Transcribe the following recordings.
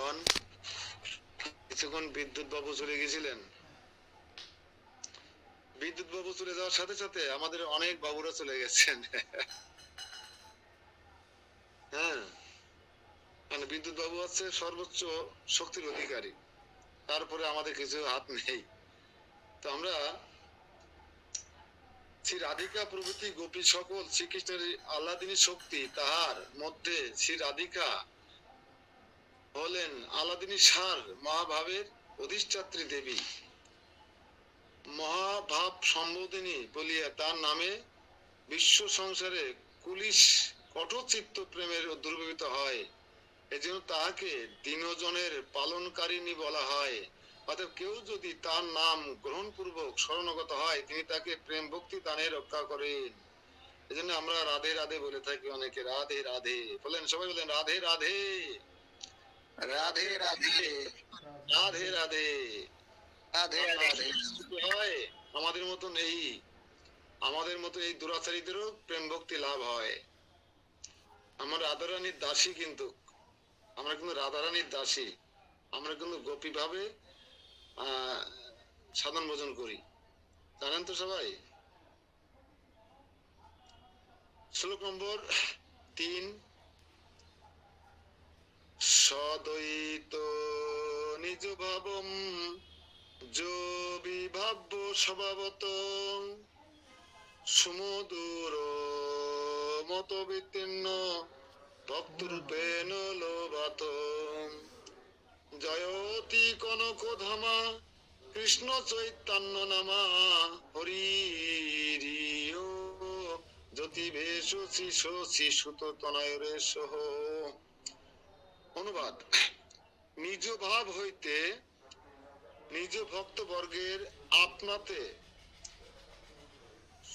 বন্ধুগণ, কিছুক্ষণ বিদ্যুৎ বাবু চলে গেছিলেন। বিদ্যুৎ বাবু চলে যাওয়ার সাথে সাথে আমাদের অনেক বাবুরা চলে গেছেন। হ্যাঁ, মানে বিদ্যুৎ বাবু হচ্ছে সর্বোচ্চ শক্তির অধিকারী, তারপরে আমাদের কিছু হাত নেই। তো আমরা শ্রী রাধিকা প্রভৃতি গোপী সকল শ্রীকৃষ্ণের আল্লাদিনী শক্তি, তাহার মধ্যে শ্রী রাধিকা হলেন আল্লাদিনী সার মহাভাবের অধিষ্ঠাত্রী দেবী। মহাভাব সম্বোধিনী বলিয়া তার নামে বিশ্ব সংসারে কুলিশ কঠোর চিত্ত প্রেমের দুর্বৃত্ত হয়, এজন্য তাহাকে দীনজনের পালনকারিণী বলা হয়। অতএব কেউ যদি তার নাম গ্রহণ পূর্বক শরণাগত হয়, তিনি তাকে প্রেম ভক্তি দানে রক্ষা করেন। এজন্য আমরা রাধে রাধে বলে থাকি, অনেকে রাধে রাধে বলেন, সবাই বলেন রাধে রাধে রাধে রাধে রাধে রাধে রাধে রাধে। হয় আমাদের মতন এই দুরাচারীদেরও প্রেম ভক্তি লাভ হয়। আমরা রাধারানীর দাসী, কিন্তু আমরা কিন্তু রাধারানীর দাসী, আমরা কিন্তু গোপী ভাবে সাধন ভোজন করি, জানেন তো সবাই। শ্লোক নম্বর 3। সদ্বৈত নিজ ভাবম যো বিভাব্য স্বভাবত সুমধুর মত বিতীর্ণ ভক্তরূপেণ লোভাত জয়তি কনক ধামা কৃষ্ণ চৈতন্য নামা হরি জ্যোতি বেশু শিশুত তনয়রে সহ। অনুবাদ: নিজ ভাব হইতে নিজ ভক্ত বর্গের আপনাতে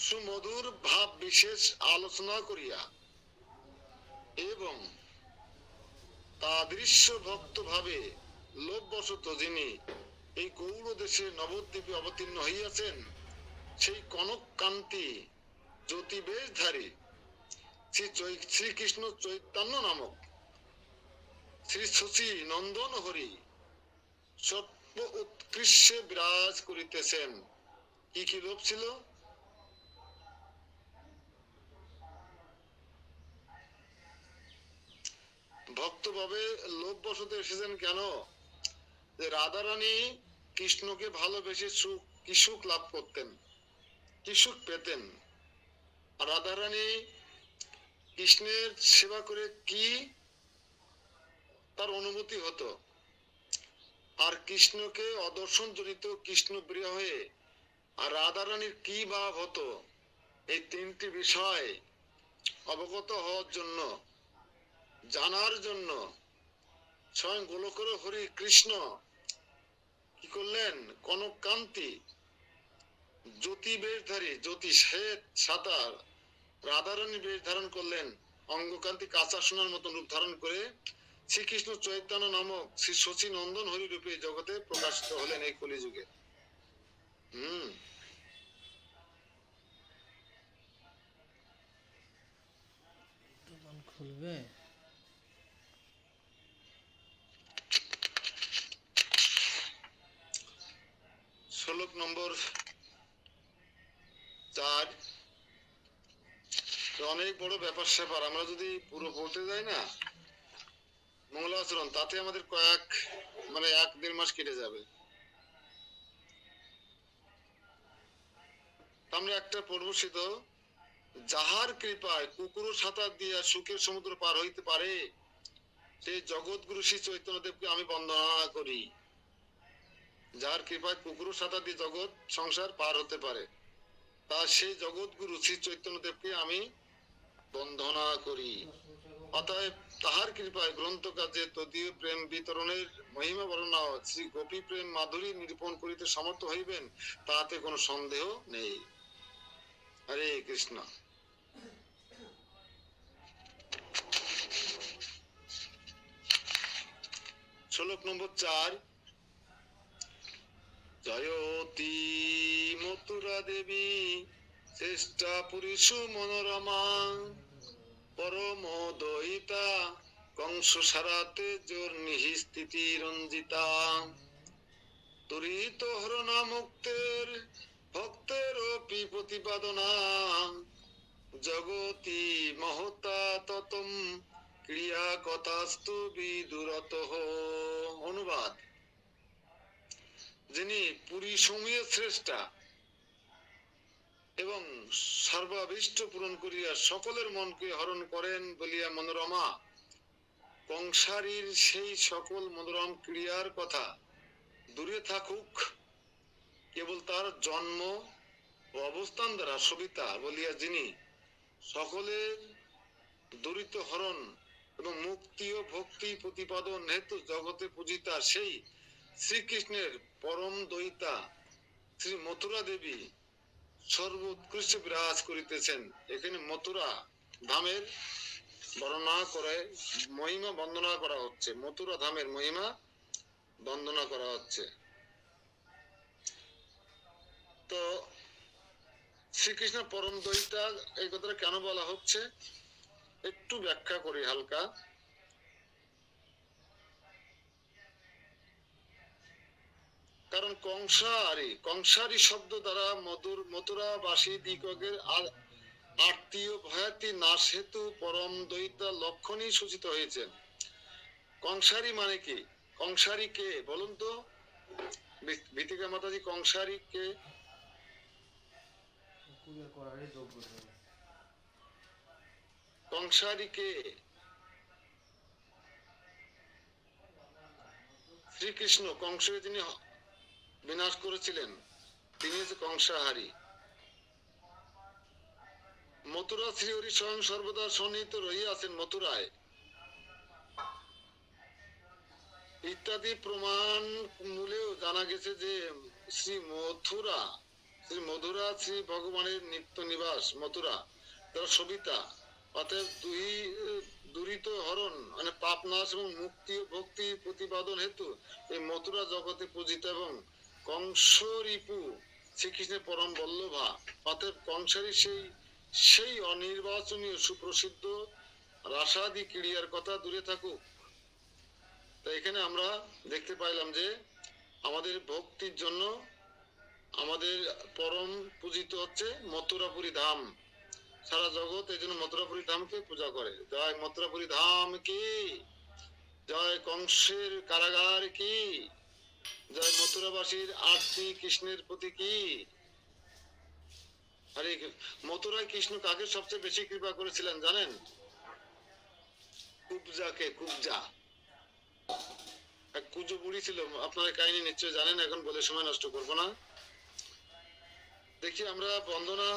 সুমধুর ভাব বিশেষ আলোচনা করিয়া এবং তাদৃশ্য ভক্ত ভাবে লোভবশত যিনি এই গৌড় দেশে নবদ্বীপে অবতীর্ণ হইয়াছেন, সেই কনক কান্তি জ্যোতিবেশধারী শ্রীকৃষ্ণ চৈতন্য নামক শ্রী শশী নন্দন হরি সর্ব উৎকৃষ্টে বিরাজ করিতেছেন। কি কি লোভ ছিল? ভক্তভাবে লোভবশত এসেছেন কেন? যে রাধারানী কৃষ্ণকে ভালোবেসে কি সুখ লাভ করতেন, কি সুখ পেতেন। আর রাধারানী কৃষ্ণের সেবা করে কি তার অনুভূতি হতো, আর কৃষ্ণকে অদর্শন জনিত কৃষ্ণ প্রিয় হয়ে আর রাধারানীর কি ভাব হতো, এই তিনটি বিষয় অবগত হওয়ার জন্য, জানার জন্য স্বয়ং গোলকের হরি কৃষ্ণ কি করলেন? কনক কান্তি জ্যোতি বেশধারী, জ্যোতি শ্বেত সাতার রাধারানী বেশ ধারণ করলেন, অঙ্গকান্তি কাঁচা সোনার মতন রূপ ধারণ করে শ্রীকৃষ্ণ চৈতন্য নামক শ্রী শচী নন্দন হরি রূপে জগতে প্রকাশিত হলেন এই কলিযুগে। খুলবে শ্লোক নম্বর 4। অনেক বড় ব্যাপার স্যাপার, আমরা যদি পুরো পড়তে যাই না মঙ্গলাচরণ, তাতে আমাদের মানে 1-1.5 মাস কেটে যাবে। আমরা একটা পড়বো, সে তো যাহার কৃপায় কুকুর সাঁতার দিয়া সুখের সমুদ্র পার হইতে পারে, সেই জগৎগুরু শ্রী চৈতন্য দেবকে আমি বন্দনা করি। যার কৃপায় কুকুর সাঁতার দিয়ে জগৎ সংসার পার হতে পারে, তা সেই জগৎগুরু শ্রী চৈতন্য দেবকে আমি বন্দনা করি। অতএব তাহার কৃপায় গ্রন্থ কাজে তদীয় প্রেম বিতরণের মহিমা বর্ণনা শ্রী গোপী প্রেম মাধুরী নিরূপণ করিতে সমর্থ হইবেন, তাহাতে কোনো সন্দেহ নেই। হরে কৃষ্ণ। শ্লোক নম্বর 4। জয়তী মথুরা দেবী চেষ্টা পুরুষ মনোরমা পরম দয়িতা কংস সারাতে জোর নিহিস্থিতি রঞ্জিতা, তুরিত হরণা মুক্তের ভক্তের প্রতিপাদনা, জগতি মহতা ততম ক্রিয়া কথাস্তু বিদুরতঃ। অনুবাদ: যিনি পুরী সমীর শ্রেষ্ঠা এবং সর্বাভীষ্ট পূরণ করিয়া সকলের মনকে হরণ করেন বলিয়া মনোরমা কংসারীর সেই সকল মনোরম ক্রিয়ার কথা দূরে থাকুক, কেবল তার জন্ম ও অবস্থান দ্বারা সবিতা বলিয়া যিনি সকলের দুরিত হরণ এবং মুক্তি ও ভক্তি প্রতিপাদন হেতু জগতে পূজিতা সেই শ্রীকৃষ্ণের পরম দয়িতা শ্রী মথুরা দেবী সর্বোৎকৃষ্ট বিরাজ করিতেছেন। এখানে মথুরা ধামের বর্ণনা করে মহিমা বন্দনা করা হচ্ছে, মথুরা ধামের মহিমা বন্দনা করা হচ্ছে। তো শ্রীকৃষ্ণ পরম দয়িতা এই কথাটা কেন বলা হচ্ছে একটু ব্যাখ্যা করি হালকা। কারণ কংসারী শব্দ দ্বারা মথুরাবাসী দিগের আত্মীয় ভয়াতি নাশ হেতু পরম দয়িতা লক্ষণই সূচিত হয়েছে। কংসারী মানে কি? কংসারী কে বলুন তো ভীতিকা মাতাজি? কংসারী কে? কংসারী কে? শ্রীকৃষ্ণ কংসকে যিনি বিনাশ করেছিলেন তিনি হচ্ছে কংসাহারী। মথুরা শ্রীহরি স্বয়ং সর্বদা সন্নিহিত রহিয়াছেন মথুরায় ইত্যাদি প্রমাণ মূলেও জানা গেছে যে শ্রী মধুরা শ্রী ভগবানের নিত্য নিবাস মথুরা তার সবিতা, অতএব দুরিত হরণ মানে পাপ নাশ এবং মুক্তি ও ভক্তি প্রতিপাদন হেতু এই মথুরা জগতে পূজিত এবং কংসরিপু শ্রীকৃষ্ণের পরম বল্লভা। অতএব কংসারী সেই অনির্বাচনীয় সুপ্রসিদ্ধ রাসাদি ক্রিয়ার কথা দূরে থাকুক। তো এখানে আমরা দেখতে পাইলাম যে আমাদের ভক্তির জন্য আমাদের পরম পূজিত হচ্ছে মথুরাপুরী ধাম। সারা জগৎ এই জন্য মথুরাপুরী ধামকে পূজা করে। জয় মথুরাপুরী ধাম কি, জয় কংসের কারাগার কি, জয় মথুরাবাসীর আরতি কৃষ্ণের প্রতি কি। আরে মথুরায় কৃষ্ণ কাকে সবচেয়ে বেশি কৃপা করেছিলেন জানেন? কুবজাকে। কুবজা এক কুজো বুড়ি ছিল, আপনারা কাহিনী নিশ্চয় জানেন, এখন বলে সময় নষ্ট করবো না। দেখি আমরা বন্দনা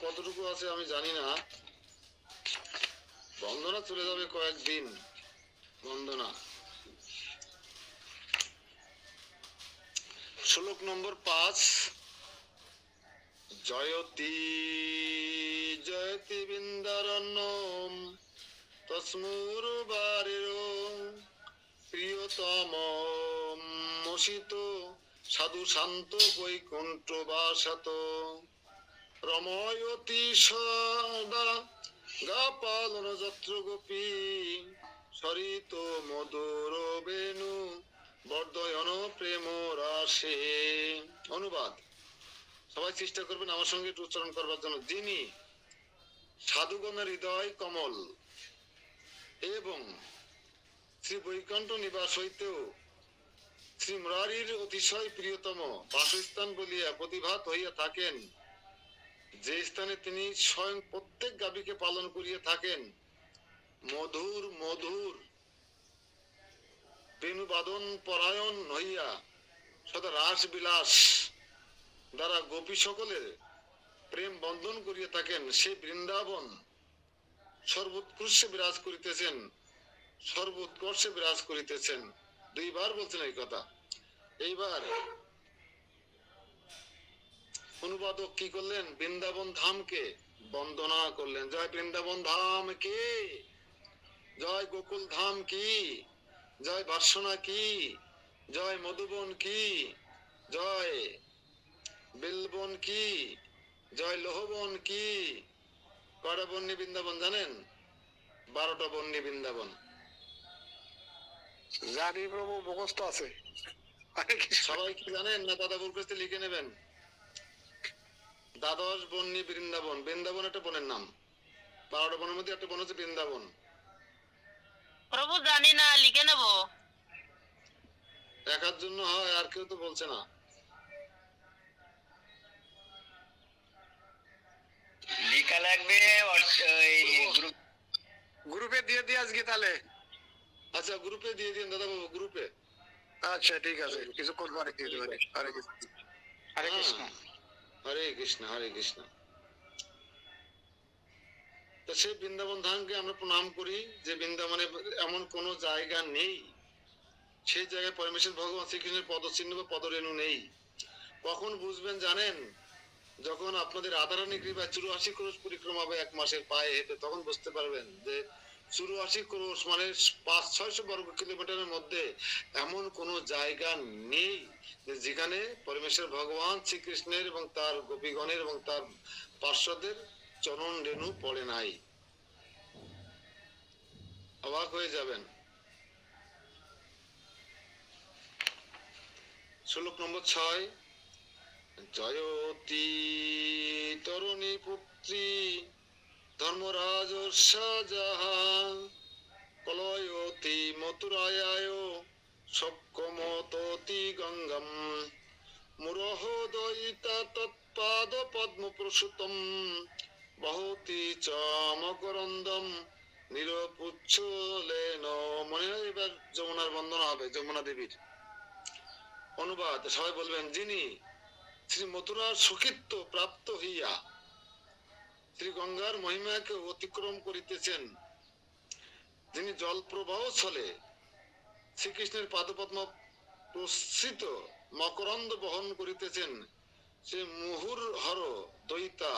কতটুকু আছে আমি জানি না, বন্দনা চলে যাবে কয়েকদিন। বন্দনা শ্লোক নম্বর 5। জয়তি জয়তি বৃন্দারণ্যম তস্মুর বারের প্রিয়তম মসিত সাধু শান্ত বৈকুণ্ঠ বাসাত রময়তি সদা গা পালন যত্র গোপী সরিত মধুর বেণু বর্ধয়ন প্রেম রাশে। অনুবাদ: সবাই চেষ্টা করবেন আমার সঙ্গে একটু উচ্চারণ করবার জন্য। যিনি সাধুগণের হৃদয় কমল এবং শ্রী বৈকুণ্ঠ নিবাস হইতেও শ্রী মুরারির অতিশয় প্রিয়তম বাসস্থান বলিয়া প্রতিভাত হইয়া থাকেন, যে স্থানে তিনি স্বয়ং প্রত্যেক গাভীকে পালন করিয়া থাকেন, মধুর মধুর বেণুবাদন পরায়ণ হইয়া সদা রাস বিলাস দ্বারা গোপী সকলের প্রেম বন্ধন করিয়া থাকেন, সে বৃন্দাবন সর্বোৎকৃষ্টে বিরাজ করিতেছেন, সর্বোৎকর্ষে বিরাজ করিতেছেন। 2 বার বলছেন এই কথা। এইবার অনুবাদক কি করলেন? বৃন্দাবন ধামকে বন্দনা করলেন। জয় বৃন্দাবন ধাম কি, জয় গোকুল ধাম কি, জয় বার্সনা কি, জয় মধুবন কি, জয় বেলবন কি, জয় লোহবন কি। কয়টা বন্যী বৃন্দাবন জানেন? 12টা বন্যী বৃন্দাবন। জানি প্রভু, মুখস্থ আছে। সবাই কি জানেন না দাদা বল করতে লিখে নেবেন? দ্বাদশ বন্যী বৃন্দাবন। বৃন্দাবন একটা বনের নাম। 12টা বনের মধ্যে একটা বন হচ্ছে বৃন্দাবন। প্রভু জানি না, লিখে নেব। একার জন্য হয়, আর কেউ তো বলছে না। লিখা লাগবে গ্রুপে দিয়ে দিয়ে আজকে তাহলে। আচ্ছা গ্রুপে দিয়ে দিন দাদা বাবু, গ্রুপে। আচ্ছা ঠিক আছে, কিছুক্ষণ পরে দিয়ে দেবেন। হরে কৃষ্ণ। হরে কৃষ্ণ। হরে কৃষ্ণ, হরে কৃষ্ণ। তো সেই বৃন্দাবন ধামকে আমরা প্রণাম করি, যে বৃন্দাবনে এমন কোন জায়গা নেই সেই জায়গায় পরমেশ্বর ভগবান শ্রীকৃষ্ণের পদচিহ্ন বা পদরেণু নেই। কখন বুঝবেন জানেন? যখন আপনাদের রাধারানী কৃপা 84 ক্রোশ পরিক্রমা হবে 1 মাসের পায়ে হেঁটে, তখন বুঝতে পারবেন যে 84 ক্রোশ মানে 500-600 বর্গ কিলোমিটারের মধ্যে এমন কোন জায়গা নেই যেখানে পরমেশ্বর ভগবান শ্রীকৃষ্ণের এবং তার গোপীগণের এবং তার পার্শ্বদের চরণ রেণু পড়ে নাই। অবাক হয়ে যাবেন। শ্লোক নম্বর 6। জয়তী তরুণী পুত্রী ধর্মরাজ শাহজাহান কলয়তি মথুরায় সক্ষমততি গঙ্গম মুরহদয়িতা তৎপাদ পদ্ম প্রসূতম বহতি চ মকরন্দম নিরপুচ্ছলেন। মনে হয় এবার যমুনার বন্দনা হবে, যমুনা দেবীর। অনুবাদ সবাই বলবেন, যিনি শ্রী মথুরার সুখিত্ব প্রাপ্ত হইয়া শ্রী গঙ্গার মহিমাকে অতিক্রম করিতেছেন, যিনি জল প্রবাহ ছলে শ্রীকৃষ্ণের পাদপদ্ম প্রসৃত মকরন্দ বহন করিতেছেন, সে মুহুর হর দয়িতা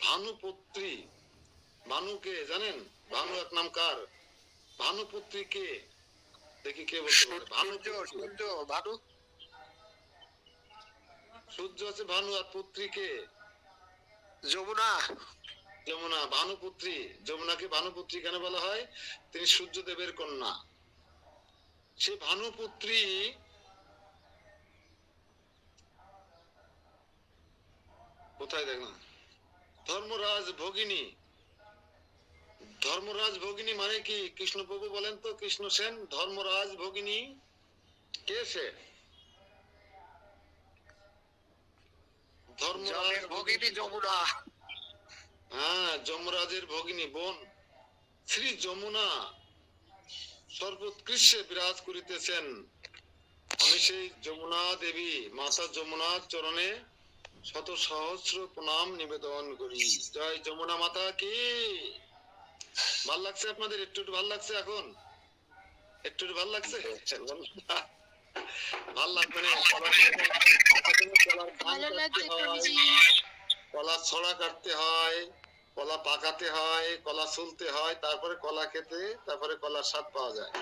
ভানুপুত্রী। ভানুকে জানেন? ভানু এক নাম কার? ভানুপুত্রী কে? দেখি কে বলতে পারে। ভানু, সূর্য। ভানু, সূর্য আছে ভানু, আর পুত্রী কে? যমুনা। যমুনা। ভানুপুত্রী। যমুনাকে ভানুপুত্রী কেন বলা হয়? তিনি সূর্যদেবের কন্যা। সে ভানুপুত্রী কোথায় দেখলাম? ধর্মরাজ ভগিনী। ধর্মরাজ ভগিনী মানে কি? কৃষ্ণপ্রভু বলেন তো, কৃষ্ণ সেন ধর্মরাজ ভগিনী কে? সে ধর্মরাজ ভগিনী যমুনা। হ্যাঁ, যমরাজের ভগিনী বোন শ্রী যমুনা সর্বোৎকৃষ্টে বিরাজ করিতেছেন। আমি সেই যমুনা দেবী মাতা যমুনার চরণে শত সহস্র প্রণাম নিবেদন করি। জয় যমুনা মাতা কি। ভাল লাগছে আপনাদের? একটু একটু ভাল লাগছে? এখন একটু একটু ভাল লাগছে? ভাল লাগবে না? কলা ছড়া কাটতে হয়, কলা পাকাতে হয়, কলা ছুলতে হয়, তারপরে কলা খেতে, তারপরে কলার স্বাদ পাওয়া যায়।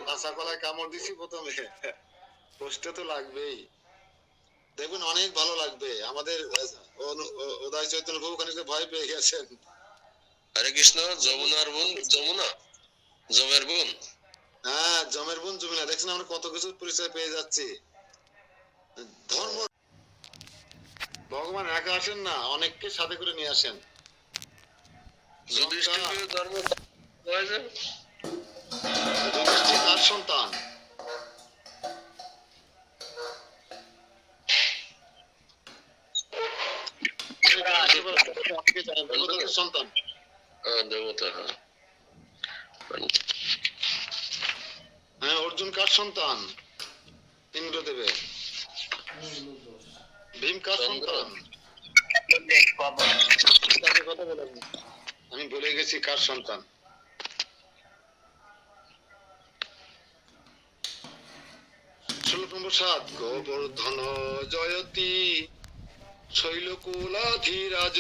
কাঁচা কলায় কামড় দিছি প্রথমে, কষ্ট তো লাগবেই। দেখবেন অনেক ভালো লাগবে। আমাদের উদয় চৈতন্য প্রভু খানিকটা ভয় পেয়ে গেছেন। হরে কৃষ্ণ। যমুনার বোন যমুনা, জমের বোন। হ্যাঁ, জমের বোন যমুনা। দেখছেন আমরা কত কিছু পরিচয় পেয়ে যাচ্ছি। ধর্ম ভগবান একা আসেন না, অনেককে সাথে করে নিয়ে আসেন। যুধিষ্ঠির ধর্ম হয়েছে। যুধিষ্ঠির কার সন্তান? দেবতাদের সন্তান। দেবতা। হ্যাঁ, অর্জুন কার সন্তান? ইন্দ্রদেবের। ভীম কার সন্তান? আমি বলে গেছি কার সন্তান। শ্লোক নম্বর 7। গোবর্ধন জয়তী শৈলকুলাধিরাজ।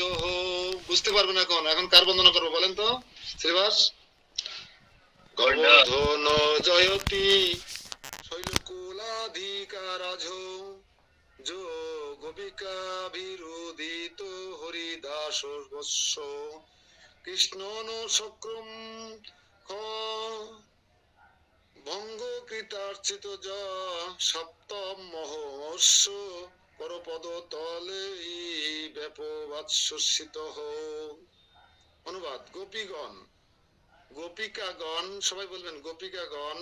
বুঝতে পারবেন এখন? এখন কার বন্দনা করবো বলেন তো শ্রীবাস? গোবর্ধন জয়তী শৈলকুলাধিকারাজ যো গোপিকা বিরোধিত হরিদাস বৎস কৃষ্ণ নো সক্রম খ ভঙ্গ কৃতার্চিত য সপ্তম মহর্ষ করপদ তলে ব্যাপবাৎসিত অনুবাদ গোপীগণ গোপিকাগণ সবাই বলবেন গোপিকাগণ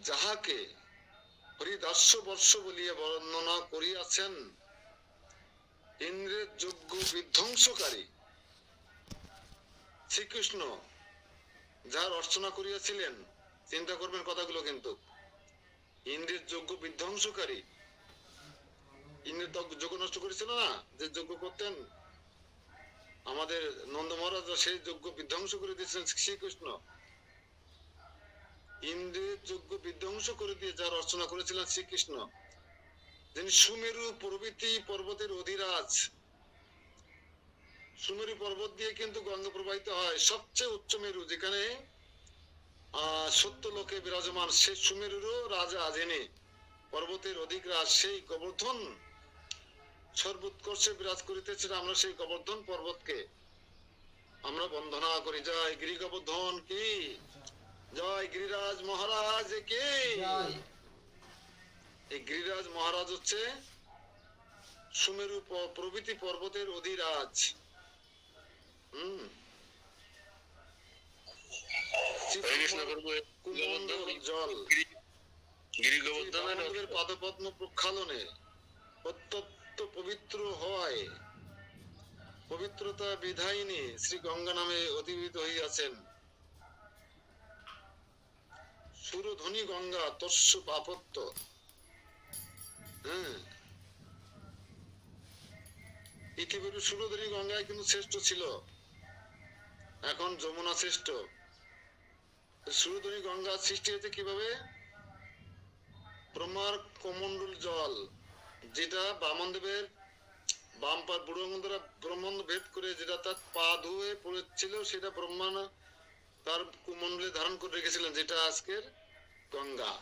যাহাকে হরিদাস্য বর্ষ বলিয়া বর্ণনা করিয়াছেন ইন্দ্রের যজ্ঞ বিধ্বংসকারী শ্রীকৃষ্ণ যার অর্চনা করিয়াছিলেন, চিন্তা করবেন কথাগুলো, কিন্তু ইন্দ্রের যজ্ঞ বিধ্বংসকারী, ইন্দ্রের তো যজ্ঞ নষ্ট করেছিল না, যে যজ্ঞ করতেন আমাদের নন্দ মহারাজ, সেই যজ্ঞ বিধ্বংস করে দিয়েছিলেন শ্রীকৃষ্ণ। ইন্দ্রের যজ্ঞ বিধ্বংস করে দিয়ে যার অর্চনা করেছিলেন শ্রীকৃষ্ণ, যিনি সুমেরু প্রভৃতি পর্বতের অধিরাজ। সুমেরু পর্বত দিয়ে কিন্তু গঙ্গা প্রবাহিত হয়, সবচেয়ে উচ্চ মেরু যেখানে সত্য লোকে বিরাজমান, সেই সুমেরুরও রাজা, যিনি পর্বতের অধিরাজ, সেই গোবর্ধন সর্বোৎকর্ষে বিরাজ করিতেছেন। আমরা সেই গোবর্ধন পর্বতকে আমরা বন্দনা করি। জয় গিরি গোবর্ধন কি জয়, গিরিরাজ মহারাজ কি। এই গিরিরাজ মহারাজ হচ্ছে সুমেরু প্রভৃতি পর্বতের অধিরাজ। জল পাদপদ্ম প্রক্ষালনে অত্যন্ত পবিত্র হয়, পবিত্রতা বিধায়িনী শ্রী গঙ্গা নামে অধিবিত হইয়াছেন। সুরধ্বনি গঙ্গা তস্য পাপত্য। পৃথিবীর সুরধ্বনি গঙ্গায় কিন্তু শ্রেষ্ঠ ছিল, এখন যমুনা শ্রেষ্ঠ। সুরধ্বনি গঙ্গা সৃষ্টি হয়েছে কিভাবে? ব্রহ্মার কমণ্ডল জল, যেটা বামনদেবের বাম পা বুড়োরা ব্রহ্মাণ্ড ভেদ করে যেটা তার পা ধুয়ে পড়েছিল, সেটা ব্রহ্মা তার কুমণ্ডলে ধারণ করে রেখেছিলেন, যেটা আজকের গঙ্গা।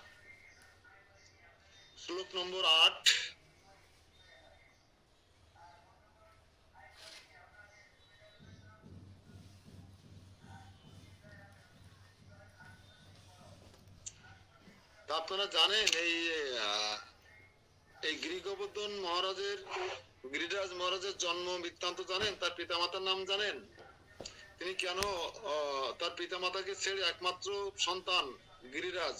শ্লোক নম্বর 8। আপনারা জানেন এই গিরি গোবর্ধন মহারাজের, গিরিরাজ মহারাজের জন্ম বৃত্তান্ত জানেন? তার পিতামাতার নাম জানেন? তিনি কেন তার পিতামাতাকে ছেড়ে একমাত্র সন্তান গিরিরাজ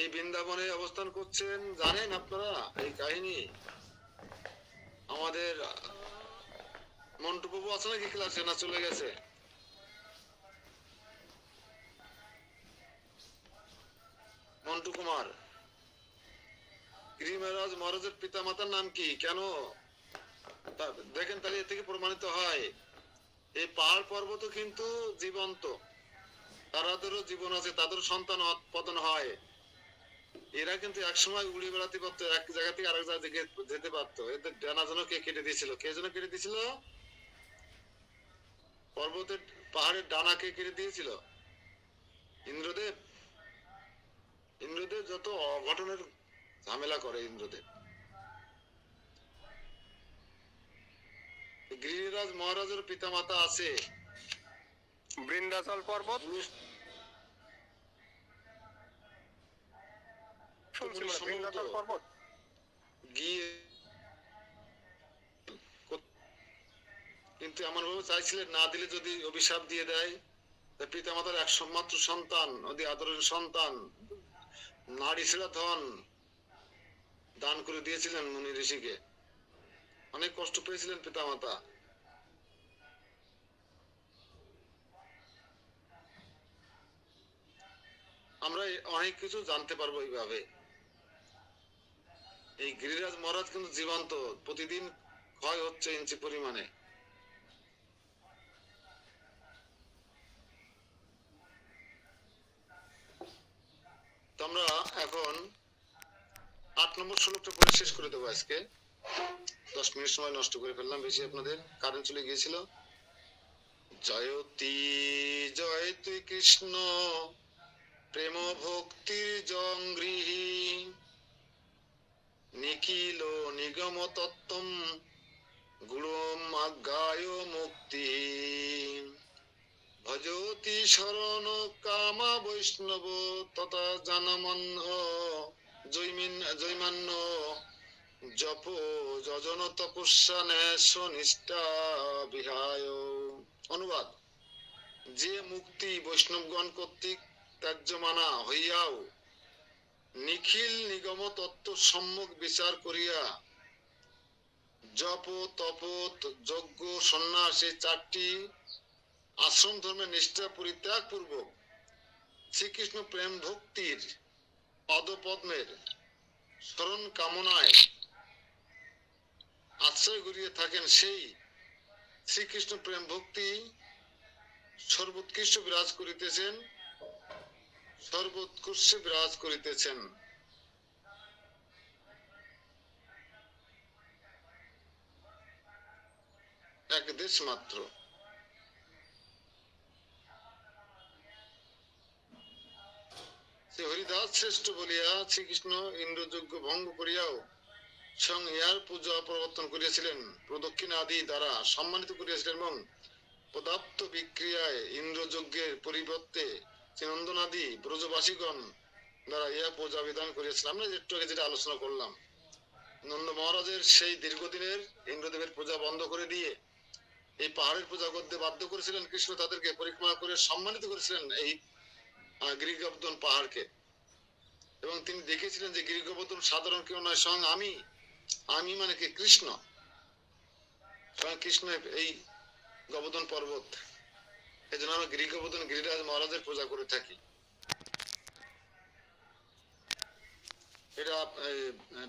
এই বৃন্দাবনে অবস্থান করছেন জানেন আপনারা এই কাহিনী? আমাদের মন্টু বাবু আছে নাকি ক্লাসে, না চলে গেছে? মন্টু কুমার, গিরিরাজ মহারাজের পিতা মাতার নাম কি? কেন দেখেন, তাহলে এ থেকে প্রমাণিত হয় এই পাহাড় পর্বত কিন্তু জীবন্ত, তারাদেরও জীবন আছে, তাদের সন্তান উৎপাদন হয়। এরা কিন্তু একসময় উড়ে বেড়াতে পারতো, এক জায়গা থেকে আরেক জায়গায় যেতে পারতো। এদের ডানা যেন কে কেটে দিয়েছিল? কে যেন কেটে দিয়েছিল? পর্বতের পাহাড়ের ডানা কে কেটে দিয়েছিল? ইন্দ্রদেব। ইন্দ্রদেব যত অঘটনের ঝামেলা করে ইন্দ্রদেব। গিরিরাজ মহারাজের পিতা মাতা আছে বৃন্দাচল পর্বত, বৃন্দাচল পর্বত গিয়ে, কিন্তু এমন ভাবে চাইছিলেন না দিলে যদি অভিশাপ দিয়ে দেয়। পিতা মাতার একমাত্র সন্তান, অতি আদরের সন্তান, নারী ছেড়া ধন দান করে দিয়েছিলেন মুনি ঋষিকে। অনেক কষ্ট পেয়েছিলেন পিতা মাতা। আমরা অনেক কিছু জানতে পারবো এইভাবে। এই গিরিরাজ মহারাজ কিন্তু জীবন্ত, প্রতিদিন ক্ষয় হচ্ছে ইঞ্চি পরিমাণে। আমরা এখন 8 নম্বর শ্লোকটা পড়ে শেষ করে দেবো আজকে। 10 মিনিট সময় নষ্ট করে ফেললাম বেশি, আপনাদের কারেন্ট চলে গিয়েছিল। জয়তি জয়তি কৃষ্ণ প্রেম ভক্তির জংগৃহী নিখিল নিগম তত্ত্বম গুরুম আজ্ঞায় মুক্তি। ভজতি শরণ কামা বৈষ্ণব তথা জানমন্য জৈমান্য জপ যজন তপস্যা ন্যাস নিষ্ঠা বিহায়। অনুবাদ: যে মুক্তি বৈষ্ণবগণ কর্তৃক ত্যায্য মানা হইয়াও নিখিল নিগম তত্ত্ব সম্যক বিচার করিয়া জপ তপ যজ্ঞ সন্ন্যাস এই 4টি আশ্রম ধর্মের নিষ্ঠা পরিত্যাগ পূর্বক শ্রীকৃষ্ণ প্রেম ভক্তির পদপদ্মের শরণ কামনায় আশ্রয় করিয়া থাকেন, সেই শ্রীকৃষ্ণ প্রেম ভক্তি সর্বোৎকৃষ্ট বিরাজ করিতেছেন, সর্বোৎকৃষ্ট বিরাজ করিতেছেন। এক দেশ মাত্র। শ্রী হরিদাস শ্রেষ্ঠ বলিয়া শ্রীকৃষ্ণ ইন্দ্রযজ্ঞ ভঙ্গ করিয়াও স্বয়ং ইহার পূজা প্রবর্তন করিয়াছিলেন, প্রদক্ষিণ আদি দ্বারা সম্মানিত করিয়াছিলেন এবং পদার্থ বিক্রিয়ায় ইন্দ্রযজ্ঞের পরিবর্তে নন্দনাদি ব্রজবাসীগণ দ্বারা ইহা পূজা বিধান করিয়াছিলেন। আমরা একটু আগে যেটা আলোচনা করলাম, নন্দ মহারাজের সেই দীর্ঘদিনের ইন্দ্রদেবের পূজা বন্ধ করে দিয়ে এই পাহাড়ের পূজা করতে বাধ্য করেছিলেন কৃষ্ণ, তাদেরকে পরিক্রমা করে সম্মানিত করেছিলেন এই গিরিগোবর্ধন পাহাড়কে। এবং তিনি দেখেছিলেন যে গিরিগোবর্ধন সাধারণ কেউ নয়, স্বয়ং আমি মানে কি কৃষ্ণ, স্বয়ং কৃষ্ণ এই গোবর্ধন পর্বত। এই জন্য আমরা গিরিগোবর্ধন গিরিরাজ মহারাজের পূজা করে থাকি। এটা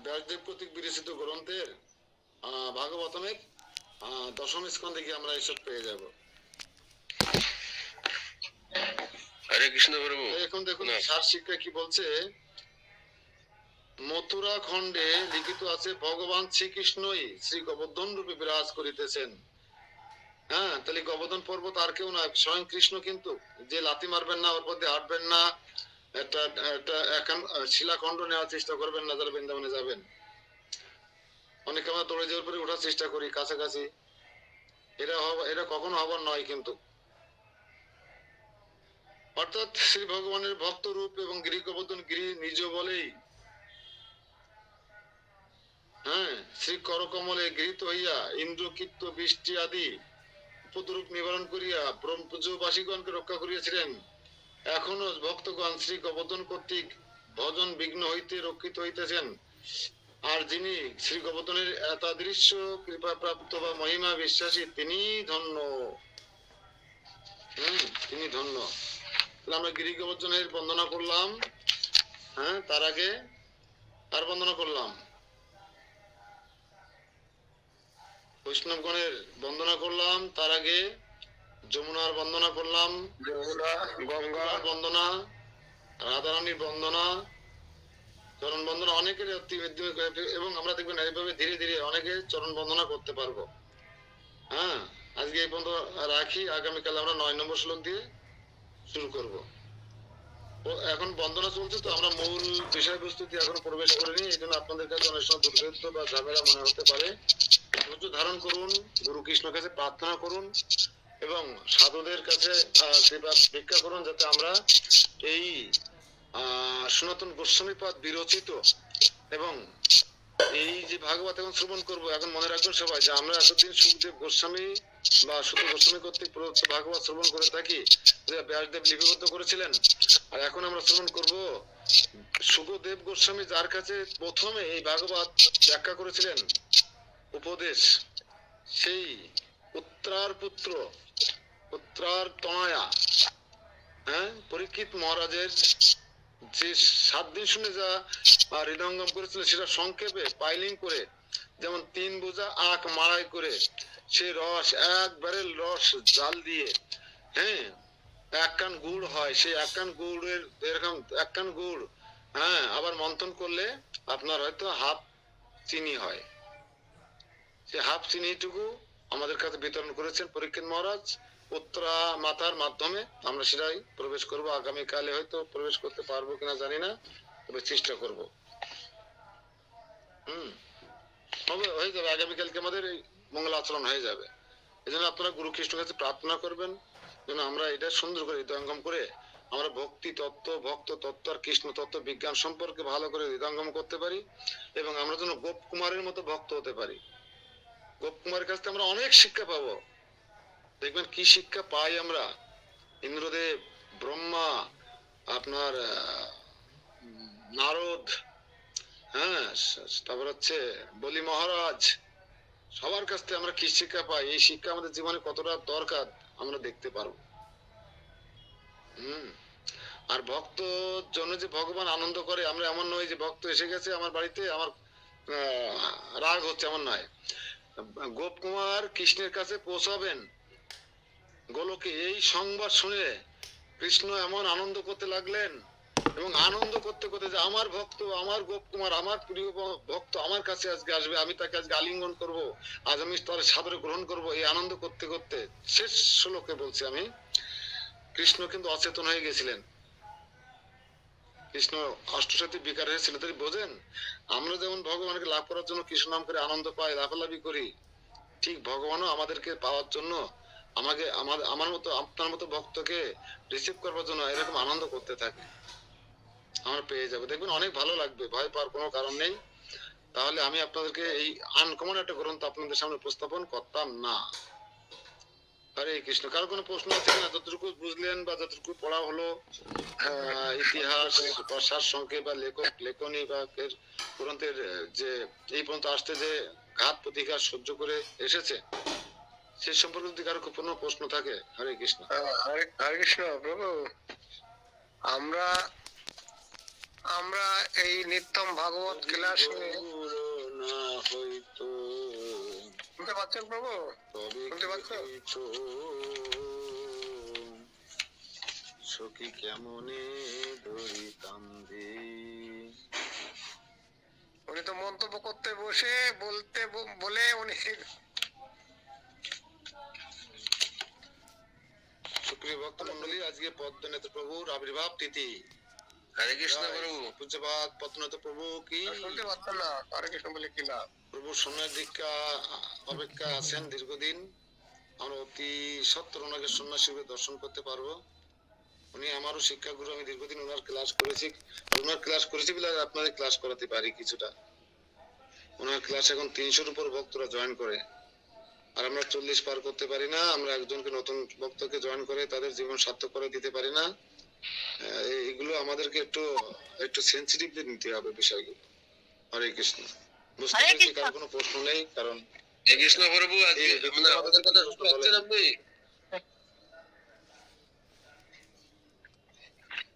ব্যাসদেব কর্তৃক বিরচিত গ্রন্থের ভাগবতমের 10ম স্কন্ধে গিয়ে আমরা এসব পেয়ে যাব। হরে কৃষ্ণ প্রভু। এখন দেখুন সার শিক্ষা কি বলছে। মথুরা খণ্ডে লিখিত আছে ভগবান শ্রীকৃষ্ণই শ্রী গোবর্ধন রূপে বিরাজ করিতেছেন। হ্যাঁ, তাহলে গোবর্ধন পর্বত আর কেউ নয়, স্বয়ং কৃষ্ণ। কিন্তু যে লাথি মারবেন না, ওর মধ্যে হাঁটবেন না, একটা শিলাখণ্ড নেওয়ার চেষ্টা করবেন না যারা বৃন্দাবনে যাবেন। অনেকে আমরা দৌড়ে যাওয়ার পরে ওঠার চেষ্টা করি কাছাকাছি, এটা কখনো হবার নয়। কিন্তু অর্থাৎ শ্রী ভগবানের ভক্ত রূপ এবং গিরি গোবর্ধন গিরি নিজ বলেই শ্রী করকমলে গৃহীত হইয়া ইন্দ্রকীর্ত বৃষ্টি আদি উপদ্রব নিবারণ করিয়া ব্রহ্মপুজবাসীগণকে রক্ষা করিয়াছিলেন। এখনো ভক্তগণ শ্রী গোবর্ধন কর্তৃক ভজন বিঘ্ন হইতে রক্ষিত হইতেছেন। আর যিনি শ্রী গোবর্ধনের এতাদৃশ্য কৃপা প্রাপ্ত বা মহিমা বিশ্বাসী, তিনি ধন্য। তিনি ধন্য। তাহলে আমরা গিরি গোবর্ধনের বন্দনা করলাম। তার আগে আর বন্দনা করলাম বৈষ্ণবগণের বন্দনা করলাম, তার আগে যমুনার বন্দনা করলাম, গঙ্গার বন্দনা, রাধারানীর বন্দনা, চরণ বন্দনা অনেকের এবং আমরা দেখবেন এইভাবে ধীরে ধীরে অনেকে চরণ বন্দনা করতে পারবো। আজকে এই পর্যন্ত রাখি, আগামীকাল আমরা 9 নম্বর শ্লোক দিয়ে শুরু করব। এখন বন্দনা চলছে, তো আমরা মূল বিষয়বস্তুতে এখন প্রবেশ করিনি। এই জন্য আপনাদের কাছে অনেক সময় দুর্ভেদ্য বা ঝামেলা মনে হতে পারে। ধৈর্য ধারণ করুন, গুরু কৃষ্ণের কাছে প্রার্থনা করুন এবং সাধুদের কাছে কৃপা ভিক্ষা করুন, যাতে আমরা এই সনাতন গোস্বামীপাদ বিরচিত এবং এই যে ভাগবত এখন শ্রবণ করবো, এখন মনে রাখবেন সবাই যে আমরা এতদিন সুখদেব গোস্বামী বা সুত গোস্বামী কর্তৃক ভাগবত শ্রবণ করে থাকি, ব্যাসদেব লিপিবদ্ধ করেছিলেন। আর এখন আমরা শ্রবণ করব সুখদেব গোস্বামী, যার কাছে প্রথমে এই ভাগবত ব্যাখ্যা করেছিলেন, উপদেশ, সেই উত্তরার পুত্র উত্তরার তনয়া পরীক্ষিত মহারাজের যে 7 দিন শুনে যা হৃদয়ঙ্গম করেছিল, সেটা সংক্ষেপে পাইলিং করে, যেমন 3 বোঝা আখ মাড়াই করে সেই রস, 1 ব্যারেল রস জাল দিয়ে 1 কান গুড় হয়, সেই 1 কান গুড়ের এরকম 1 কান গুড় আবার মন্থন করলে আপনার হয়তো হাফ চিনি হয়। সেই হাফ চিনিটুকু আমাদের কাছে বিতরণ করেছেন পরীক্ষিত মহারাজ উত্তরা মাতার মাধ্যমে। আমরা সেটাই প্রবেশ করব। আগামীকালে হয়তো প্রবেশ করতে পারবো কিনা জানি না, তবে চেষ্টা করব। হয়ে যাবে, আগামীকালকে আমাদের এই মঙ্গল আচরণ হয়ে যাবে। এই জন্য আপনারা গুরু কৃষ্ণের কাছে প্রার্থনা করবেন যেন আমরা এটা সুন্দর করে হৃদয়ঙ্গম করে আমরা ভক্তি তত্ত্ব, ভক্ত তত্ত্ব আর কৃষ্ণ তত্ত্ব বিজ্ঞান সম্পর্কে ভালো করে হৃদয়ঙ্গম করতে পারি, এবং আমরা যেন গোপ কুমারের মতো ভক্ত হতে পারি। গোপ কুমারের কাছ থেকে আমরা অনেক শিক্ষা পাবো। দেখবেন কি শিক্ষা পাই আমরা। ইন্দ্রদেব, ব্রহ্মা, আপনার নারদ, হ্যাঁ, তারপর হচ্ছে বলি মহারাজ, সবার কাছ থেকে আমরা কি শিক্ষা পাই, এই শিক্ষা আমাদের জীবনে কতটা দরকার আমরা দেখতে পারবো। আর ভক্ত জন্য যে ভগবান আনন্দ করে, আমরা এমন নয় যে ভক্ত এসে গেছে আমার বাড়িতে আমার রাগ হচ্ছে, এমন নয়। গোপ কুমার কৃষ্ণের কাছে পৌঁছাবেন গোলকে, এই সংবাদ শুনে কৃষ্ণ এমন আনন্দ করতে লাগলেন, এবং আনন্দ করতে করতে যে আমার ভক্ত, আমার গোপ কুমার, আমার প্রিয় ভক্ত আমার কাছে আজকে আসবে, আমি তাকে আজকে আলিঙ্গন করব, আজ আমি তার সাদরে গ্রহণ করব, এই আনন্দ করতে করতে শেষ শ্লোকে বলছি আমি, কৃষ্ণ কিন্তু অচেতন হয়ে গেছিলেন। কৃষ্ণ অষ্টসাথী বিকার হয়েছিল। তাই বোঝেন, আমরা যেমন ভগবানকে লাভ করার জন্য কৃষ্ণ নাম করে আনন্দ পাই, লাফালাফি করি, ঠিক ভগবানও আমাদেরকে পাওয়ার জন্য আমাকে আমার মতো আপনার মতো ভক্তকে রিসিভ করবার জন্য এরকম আনন্দ করতে থাকে। আমরা পেয়ে যাবো, দেখবেন অনেক ভালো লাগবে, ভয় পাওয়ার কোনো কারণ নেই। তাহলে আমি আপনাদেরকে এই আনকমন একটা গ্রন্থ আপনাদের সামনে উপস্থাপন করতাম না। হরে কৃষ্ণ। কারো কোনো প্রশ্ন আছে কিনা? যতটুকু বুঝলেন বা যতটুকু পড়া হলো, ইতিহাস বা সার সংক্ষেপ বা লেখক লেখনী বা গ্রন্থের যে এই পর্যন্ত আসতে যে ঘাত প্রতিঘাত সহ্য করে এসেছে, সে সম্পর্কে যদি কারো কোনো প্রশ্ন থাকে। হরে কৃষ্ণ। হরে হরে কৃষ্ণ প্রভু। আমরা আমরা এই নিত্যম ভাগবত ক্লাসে না হইতো শুনতে পাচ্ছেন প্রভু? তবে শুনতে পাচ্ছ? সখী কেমনে ধরিতাম দে। উনি তো মন্তব্য করতে বসে বলে উনি সুপ্রিয় ভক্ত মন্ডলী, আজকে পদ্মনাথ প্রভুর আবির্ভাব তিথি। হরে কৃষ্ণ প্রভু। পূজ্যপাদ পদ্মনাথ প্রভু কি শুনতে পাচ্ছেন না? হরে কৃষ্ণ বলে কি না? প্রভু সময়ের দীক্ষা অপেক্ষা আছেন দীর্ঘদিন। আমরা অতি সত্তর ওনাকে সন্ন্যাসী রূপে দর্শন করতে পারবো। উনি আমারও শিক্ষাগুরু, আমি দীর্ঘদিন ওনার ক্লাস করেছি বলে আপনাদের ক্লাস করাতে পারি কিছুটা। ওনার ক্লাস এখন 300-র উপর ভক্তরা জয়েন করে, আর আমরা 40 পার করতে পারি না। আমরা একজনকে নতুন ভক্তকে জয়েন করে তাদের জীবন সার্থক করে দিতে পারি না। এগুলো আমাদেরকে একটু সেন্সিটিভলি নিতে হবে বিষয়গুলো। হরে কৃষ্ণ। বুঝতে হরে পেরেছি, কৃষ্ণ। কারো কোনো প্রশ্ন নেই? কারণ হরে কৃষ্ণ প্রভু। আজকে মানে আমাদের কথা শুনতে পাচ্ছেন আপনি?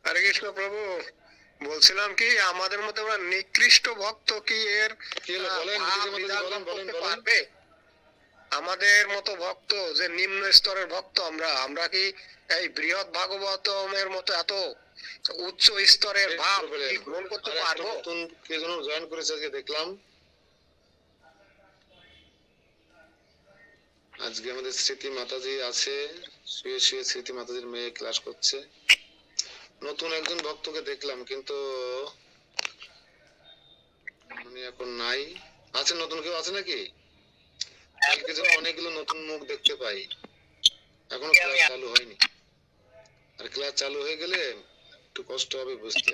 হরে কৃষ্ণ প্রভু। বলছিলাম কি, আমাদের মধ্যে আমরা নিকৃষ্ট ভক্ত কি এর কি হলো বলেন, ভাব বিজয় মাতাজি বিধান বলেন, বলেন, করতে বলেন। পারবে? আমাদের মতো ভক্ত যে নিম্ন স্তরের ভক্ত, আমরা কি এই বৃহৎ ভাগবতমের মতো এত উচ্চ স্তরের ভাব কি গ্রহণ করতে আর একটা পারবো? নতুন কে যেন জয়েন করেছে আজকে দেখলাম। আজকে আমাদের স্মৃতি মাতাজি আছে, শুয়ে শুয়ে স্মৃতি মাতাজির মেয়ে ক্লাস করছে। নতুন একজন ভক্তকে দেখলাম, কিন্তু উনি এখন নাই। আছে নতুন কেউ আছে নাকি? কালকে যেন অনেকগুলো নতুন মুখ দেখতে পাই। এখনো ক্লাস চালু হয়নি, আর ক্লাস চালু হয়ে গেলে একটু কষ্ট হবে বুঝতে।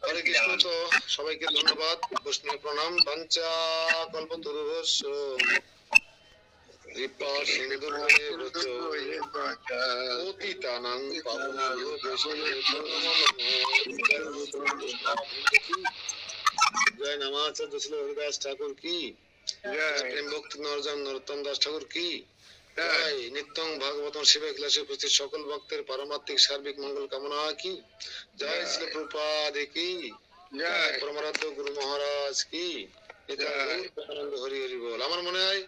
হরে কৃষ্ণ। তো সবাইকে ধন্যবাদ, বৈষ্ণব প্রণাম। বাঞ্ছা কল্পতরুভ্যশ্চ কৃপা সিন্ধুভ্যে ব্রজ পতিতানাং পাবনেভ্যো বৈষ্ণবেভ্যো নমো নমঃ। জয় নামাচার্য শ্রী হরিদাস ঠাকুর কি জয়, প্রেম ভক্তি নরোত্তম দাস ঠাকুর কি জয়, নিত্যং ভাগবতম শিব ক্লাসে উপস্থিত সকল ভক্তের পারমাত্মিক সার্বিক মঙ্গল কামনা কি জয়, শ্রী প্রভুপাদ কি জয়, পরমারাধ্য গুরু মহারাজ কি হরি হরি বল। আমার মনে হয়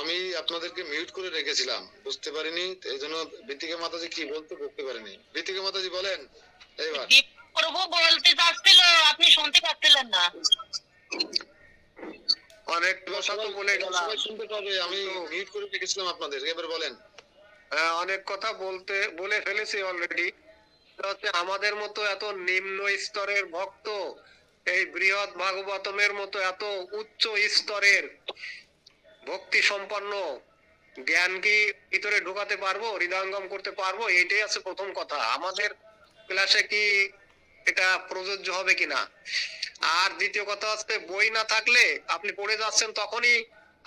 আমি আপনাদেরকে মিউট করে রেখেছিলাম, বুঝতে পারিনি, এই জন্য বীতিকা মাতাজি কি বলতে পারিনি। বীতিকা মাতাজি বলেন এবার। প্রভু বলতে চাচ্ছিল, আপনি শুনতে পাচ্ছিলেন না। অনেক কথা তো বলে গেলাম, সবাই শুনতে পাবে, আমি মিউট করে রেখেছিলাম আপনাদের। এবার বলেন। অনেক কথা বলে ফেলেছি অলরেডি। হচ্ছে আমাদের মতো এত নিম্ন স্তরের ভক্ত এই বৃহৎ ভাগবতমের মতো এত উচ্চ স্তরের ভক্তি সম্পন্ন জ্ঞান কি ভিতরে ঢোকাতে পারবো, হৃদয়ঙ্গম করতে পারবো, এটাই আছে প্রথম কথা। আমাদের ক্লাসে কি এটা প্রযোজ্য হবে কিনা। আর দ্বিতীয় কথা হচ্ছে বই না থাকলে আপনি পড়ে যাচ্ছেন, তখনই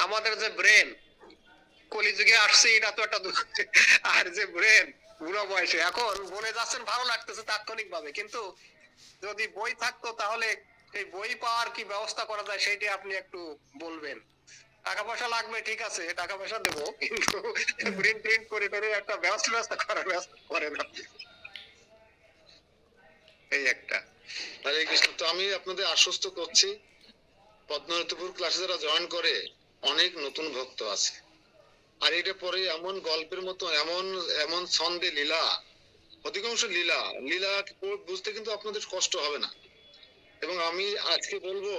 আমাদের যে ব্রেন কলিযুগে আসছে এটা তো একটা আর যে ব্রেন বুড়ো বয়সে এখন বলে যাচ্ছেন ভালো লাগতেছে তাৎক্ষণিক ভাবে, কিন্তু যদি বই থাকতো তাহলে এই বই পাওয়ার কি ব্যবস্থা করা যায় সেটা আপনি একটু বলবেন। টাকা পয়সা লাগবে, ঠিক আছে, টাকা পয়সা দেবো, কিন্তু প্রিন্ট প্রিন্ট করে করে একটা ব্যবস্থা করেন আপনি। এই একটা। হরে কৃষ্ণ। তো আমি আপনাদের আশ্বস্ত করছি, পদ্মনাথপুর ক্লাসে যারা জয়েন করে অনেক নতুন ভক্ত আছে। আর এটা পরে এমন গল্পের মতো, এমন এমন ছন্দে লীলা, অধিকাংশ লীলা লীলা বুঝতে কিন্তু আপনাদের কষ্ট হবে না। এবং আমি আজকে বলবো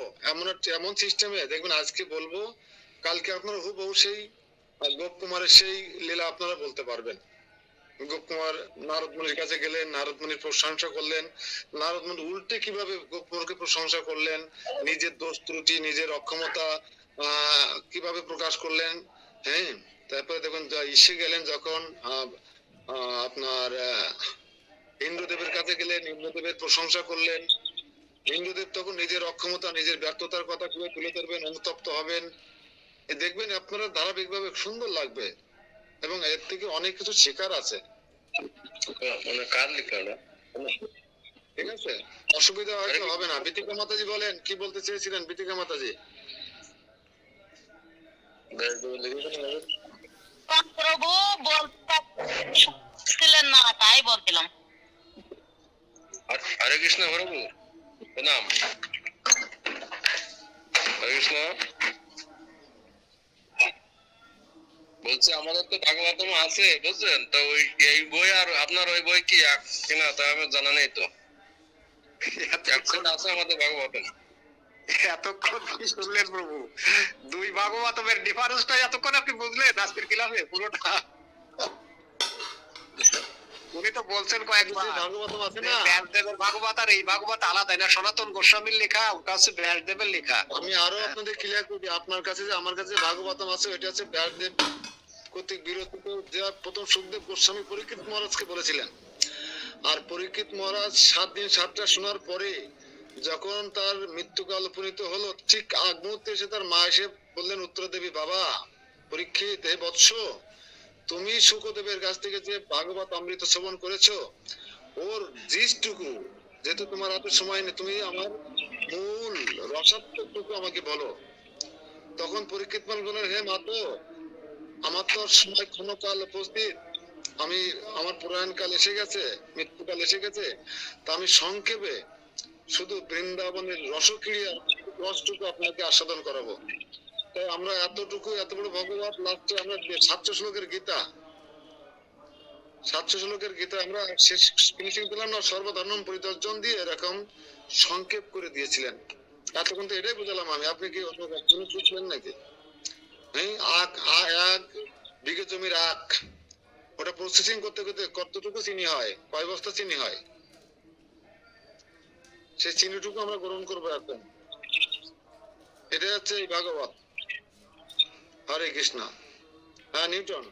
এমন সিস্টেমে দেখবেন, আজকে বলবো কালকে আপনারা হুবহু সেই গোপ কুমারের সেই লীলা আপনারা বলতে পারবেন। গোপ কুমার নারদ মুনির কাছে গেলেন, নারদ মুনির প্রশংসা করলেন, নারদ মুনি উল্টে কিভাবে গোপ কুমারকে প্রশংসা করলেন, নিজের দোষ ত্রুটি নিজের অক্ষমতা কিভাবে প্রকাশ করলেন। হ্যাঁ, তারপরে দেখুন ইসে গেলেন যখন আপনার ইন্দ্রদেবের কাছে গেলেন, ইন্দ্রদেবের প্রশংসা করলেন। ইন্দ্রদেব তখন নিজের অক্ষমতা নিজের ব্যর্থতার কথা কিভাবে তুলে ধরবেন, অনুতপ্ত হবেন। দেখবেন আপনারা ধারাবাহিকভাবে সুন্দর লাগবে এবং এর থেকে অনেক কিছু শেখার আছে। মানে কার লেখা না? ঠিক আছে, অসুবিধা হয়তো হবে না। বিতিকা মাতাজি বলেন, কি বলতে চেয়েছিলেন বিতিকা মাতাজি? প্রভু বলতেছিলেন না, তাই বলছিলাম। হরে কৃষ্ণ প্রভু, প্রণাম। হরে কৃষ্ণ। বলছে আমাদের তো ভাগবতম আছে বুঝছেন, তো ওই এই বই আর আপনার ওই বই কি এক কিনা তা আমার জানা নেই তো। আছে আমাদের ভাগবতম। এতক্ষণ কি শুনলেন প্রভু? দুই ভাগবতমের ডিফারেন্সটা এতক্ষণ আপনি বুঝলেন আজকের ক্লাসে পুরোটা? উনি তো বলছেন কয়েকবার ভাগবতম আছে না, ব্যাসদেবের ভাগবত আর এই ভাগবত আলাদা না, সনাতন গোস্বামীর লেখা, ওটা হচ্ছে ব্যাসদেবের লেখা। আমি আরো আপনাদের ক্লিয়ার করি, আপনার কাছে যে আমার কাছে ভাগবতম আছে ওইটা হচ্ছে ব্যাসদেব কর্তৃক বিরচিত, যা প্রথম সুখদেব গোস্বামী পরীক্ষিত মহারাজকে বলেছিলেন। আর পরীক্ষিত মহারাজ 7 দিন 7টা শোনার পরে যখন তার মৃত্যুকাল উপনীত হলো, ঠিক আগ মুহূর্তে এসে তার মা এসে বললেন উত্তর দেবী, বাবা পরীক্ষিত, হে বৎস, তুমি শুকদেবের কাছ থেকে যে ভাগবত অমৃত শ্রবণ করেছো, ওর জিসটুকু যেহেতু তোমার হাতে সময় নেই, তুমি আমার মূল রসাত্মকটুকু আমাকে বলো। তখন পরীক্ষিত মহারাজ বললেন, হে মাতো, আমার তো সময় ক্ষণকাল উপস্থিত, আমার প্রয়াণ কাল এসে গেছে, মৃত্যুকাল এসে গেছে, তা আমি সংক্ষেপে শুধু বৃন্দাবনের রসক্রিয়া রসটুকু আপনাকে আস্বাদন করাবো। তাই আমরা এতটুকু এত বড় ভগবত লাস্টে আমরা 700 শ্লোকের গীতা, 700 শ্লোকের গীতা আমরা শেষ ফিনিশিং দিলাম না, সর্বধর্ম পরিদর্শন দিয়ে এরকম সংক্ষেপ করে দিয়েছিলেন। এতক্ষণ তো এটাই বুঝালাম আমি, আপনি কি অন্য একজনে বুঝলেন নাকি? হ্যাঁ, এক বিঘে জমির আখ, ওটা প্রসেসিং করতে করতে কতটুকু চিনি হয়, কয় বস্তা চিনি হয়, সেই চিনিটুকু আমরা গ্রহণ করবো এখন। এটা হচ্ছে এই ভাগবত। হরে কৃষ্ণ। হ্যাঁ নিউটন।